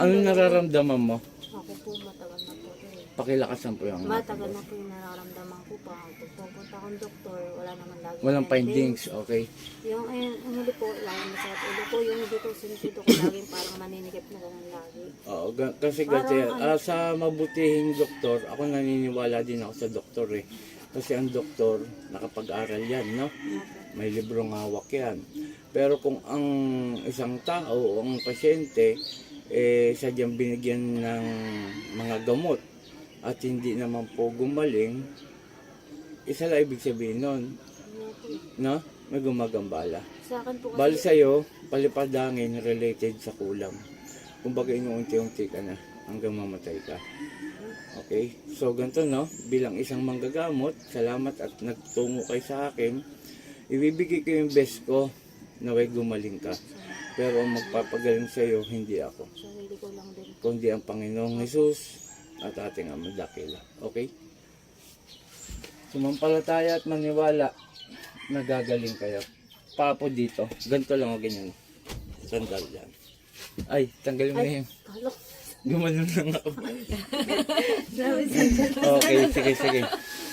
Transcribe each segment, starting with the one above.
Ano nararamdaman mo? Ako po matagal na po eh. Pakilakasan po yung Matagal na po yung nararamdaman ko pa. Pupunta akong doktor, wala naman lagi. Walang findings, okay. Yung huli po, lagi masakit ulo ko. Yung dito, sinimpito ko laging parang maninigip na ganun lagi. Oo, kasi sa mabutihing doktor, ako naniniwala din ako sa doktor eh. Kasi ang doktor, nakapag-aral yan, no? May librong hawak yan. Pero kung ang isang tao, ang pasyente, sadyang binigyan ng mga gamot at hindi naman po gumaling, isa lang ibig sabihin nun, no? May gumagambala. Sa akin po Bali kasi, sa'yo, palipadangin related sa kulam. Kumbaga inuunti-unti ka na hanggang mamatay ka. Okay? So ganito, no? Bilang isang manggagamot, salamat at nagtungo kayo sa akin. Ibibigay ko yung best ko na way gumaling ka. Pero ang magpapagaling sa'yo, hindi ako. sarili ko lang din. Kundi ang Panginoong Hesus at ating Ama Dakila. Okay? Sumampalataya at maniwala, nagagaling kayo. Papo dito. Ganito lang o ganyan. Sandal yan. Ay, tanggalin mo yun. Kalok. Gumanon lang ako. Okay, sige.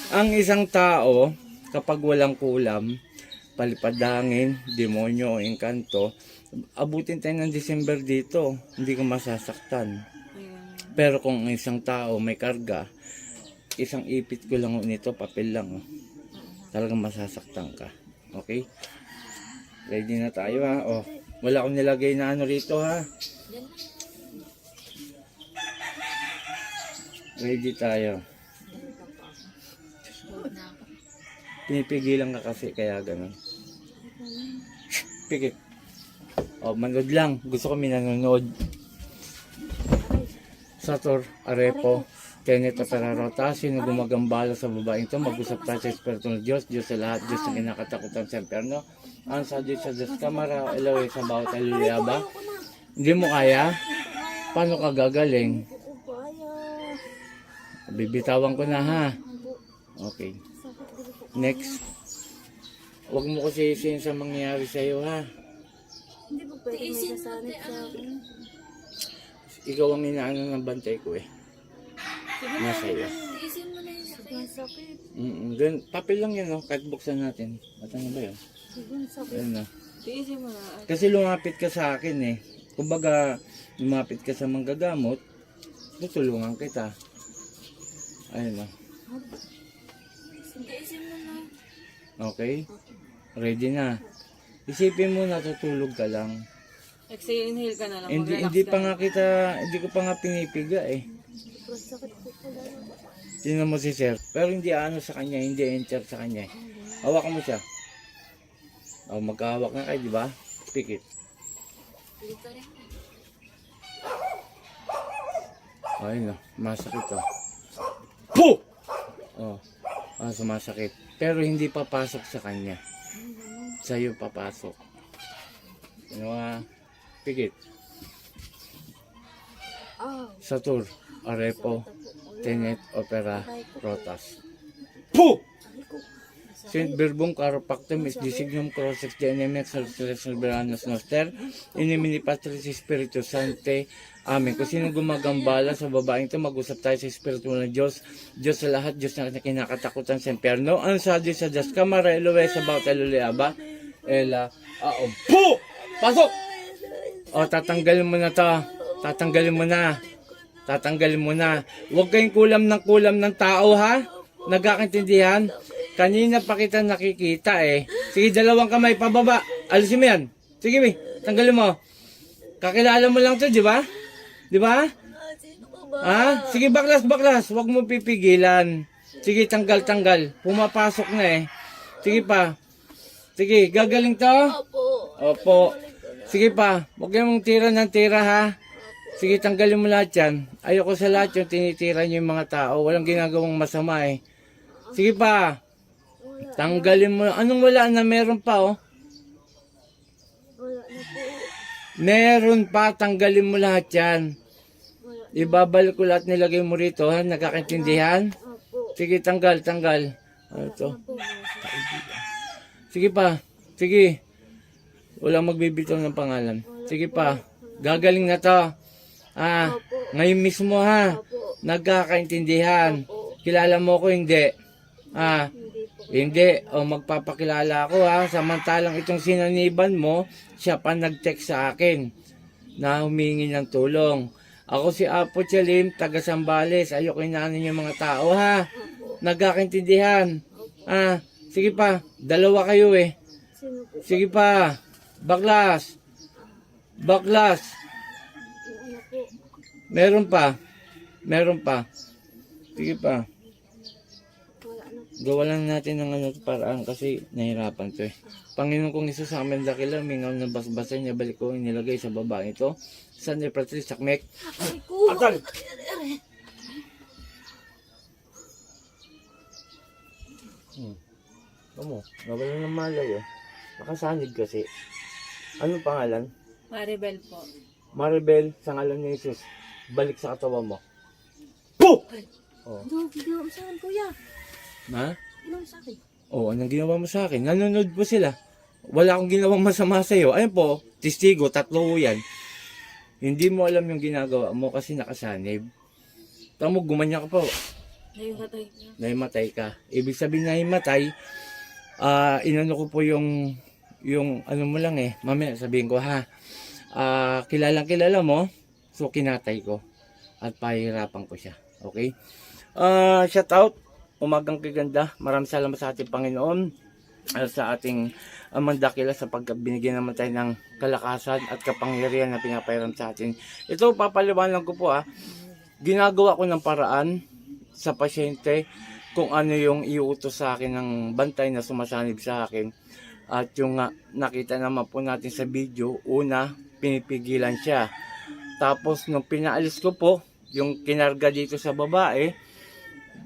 Ang isang tao, kapag walang kulam, palipadangin, demonyo o engkanto, abutin tayo ng December dito, hindi ka masasaktan. Pero kung ang isang tao may karga, isang ipit ko lang nito, papel lang. Talagang masasaktan ka. Okay? Ready na tayo ha. Oh, wala akong nilagay na ano rito ha. Ready tayo. Pinipigilan ka kasi kaya ganun. Pikit. Oh, manood lang. Gusto kami nanonood. Sator, Arepo, Kenneth Operarota, sino gumagambala sa babaeng ito, mag-usap tayo sa Espiritu ng Diyos, Diyos sa lahat, Diyos na kinakatakutan sa impyerno, ang sa Diyos Kamara, Eloy sa bawat aluliyaba. Hindi mo kaya? Paano ka gagaling? Bibitawan ko na ha. Okay. Next. Huwag mo ko sisihin sa mangyayari sa iyo ha. Hindi po pwede may sasanit sa akin. Ikaw ang inaano ng bantay ko eh. Nasa iyo. Tiisin mo na yung Sobrang sakit. Papel lang yan, no? Kahit buksan natin. At ano ba yun? Sobrang sakit. Ayun, no? Tiisin mo na. Kasi lumapit ka sa akin eh. Kumbaga, lumapit ka sa manggagamot, tutulungan kita. Ayun, no? Tiisin mo na. Okay? Ready na. Isipin mo, natutulog ka lang. Exhale ka na lang. Hindi pa nga hindi ko pa nga pinipiga eh. Sobrang sakit po pala. Tingnan mo si sir. Pero hindi ano sa kanya, hindi enter sa kanya eh. Hawakan mo siya. O, magkahawak na kayo, di ba? Pikit. Ayun na, masakit oh. Puh! Oh, sumasakit. Pero hindi papasok sa kanya. Sa'yo papasok. Pikit. Satur, Arepo, Tenet, Opera, Rotas. Puh! Saint Verbum Caropactum is designum crossex DNMX Celestial Veranos Noster Inimini Patris Spiritus Sancte. Amen. Kung sino gumagambala sa babaeng ito, mag-usap tayo sa Espiritu ng Diyos. Diyos sa lahat, Diyos na kinakatakutan sa impyerno. Ang sa Diyos sa Diyos Kamara, Eloe sa bawat aluliyaba. Ela, Puh! Pasok! O, tatanggalin mo na to. Tatanggalin mo na. Tatanggalin mo na. Huwag kayong kulam ng tao, ha? Nagkakaintindihan? Kanina pa kita nakikita eh. Sige, dalawang kamay pababa. Alisin mo yan. Sige, mi. Tanggalin mo. Kakilala mo lang to, di ba? Di ba? Ha? Sige, baklas. Huwag mo pipigilan. Sige, tanggal. Pumapasok na eh. Sige pa. Sige, gagaling to? Opo. Sige pa. Huwag kayong tira ng tira, ha? Sige, tanggalin mo lahat yan. Ayoko sa lahat yung tinitira niyo yung mga tao. Walang ginagawang masama eh. Sige pa. Tanggalin mo. Anong wala na? Meron pa oh. Wala na po. Meron pa. Tanggalin mo lahat yan. Ibabalik ko lahat, nilagay mo rito. Ha? Nakakaintindihan? Sige, tanggal. Ito. Sige pa. Sige. Walang magbibitaw ng pangalan. Sige pa. Gagaling na to. Opo. Ngayon mismo ha. Opo. Nagkakaintindihan. Opo. Kilala mo ko hindi. Hindi po. Hindi. O magpapakilala ako ha. Samantalang itong sinaniban mo, siya pa nag-text sa akin na humingi ng tulong. Ako si Apo Chalim, taga Sambales. Ayoko inanin yung mga tao ha. Opo. Nagkakaintindihan. Sige pa. Dalawa kayo eh. Sino po? Sige pa. Baklas. Baklas. Yung ano po? Meron pa. Meron pa. Sige pa. Wala na po. Gawa lang natin ng paraan kasi nahirapan to eh. Panginoon kong Isus sa amin dakila, mingaw na basbasan niya, balik ko inilagay sa babae ito. San ni Patrick Sakmek. Ay ko! Atal! Ano? Nawala ng malay oh. Nakasanid kasi. Anong pangalan? Maribel po. Maribel, sa ngalan ni Jesus. Balik sa katawan mo. Puh! Oh. Ano, ginawa mo sa akin, kuya? Ha? Ginawa mo sa akin? Oh, anong ginawa mo sa akin? Nanonood po sila. Wala akong ginawang masama sa'yo. Ayun po, testigo, 3 yan. Hindi mo alam yung ginagawa mo kasi nakasanib. Tamo, gumanya ka po. Naimatay niya. Nahimatay ka. Ibig sabihin nahimatay, inano ko po yung ano mo lang eh. Mamaya sabihin ko ha. Kilala mo, so kinatay ko. At pahirapan ko siya. Okay? Shout out. Umagang kaganda. Maraming salamat sa ating Panginoon. Sa ating mandakila sa pagbinigyan naman tayo ng kalakasan at kapangyarihan na pinapairam sa atin. Ito, papaliwanag ko po ginagawa ko ng paraan sa pasyente kung ano yung iuutos sa akin ng bantay na sumasanib sa akin. At yung nakita naman po natin sa video, una, pinipigilan siya. Tapos nung pinaalis ko po, yung kinarga dito sa babae,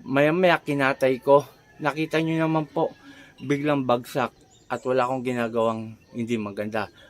maya-maya kinatay ko. Nakita nyo naman po, biglang bagsak at wala akong ginagawang hindi maganda.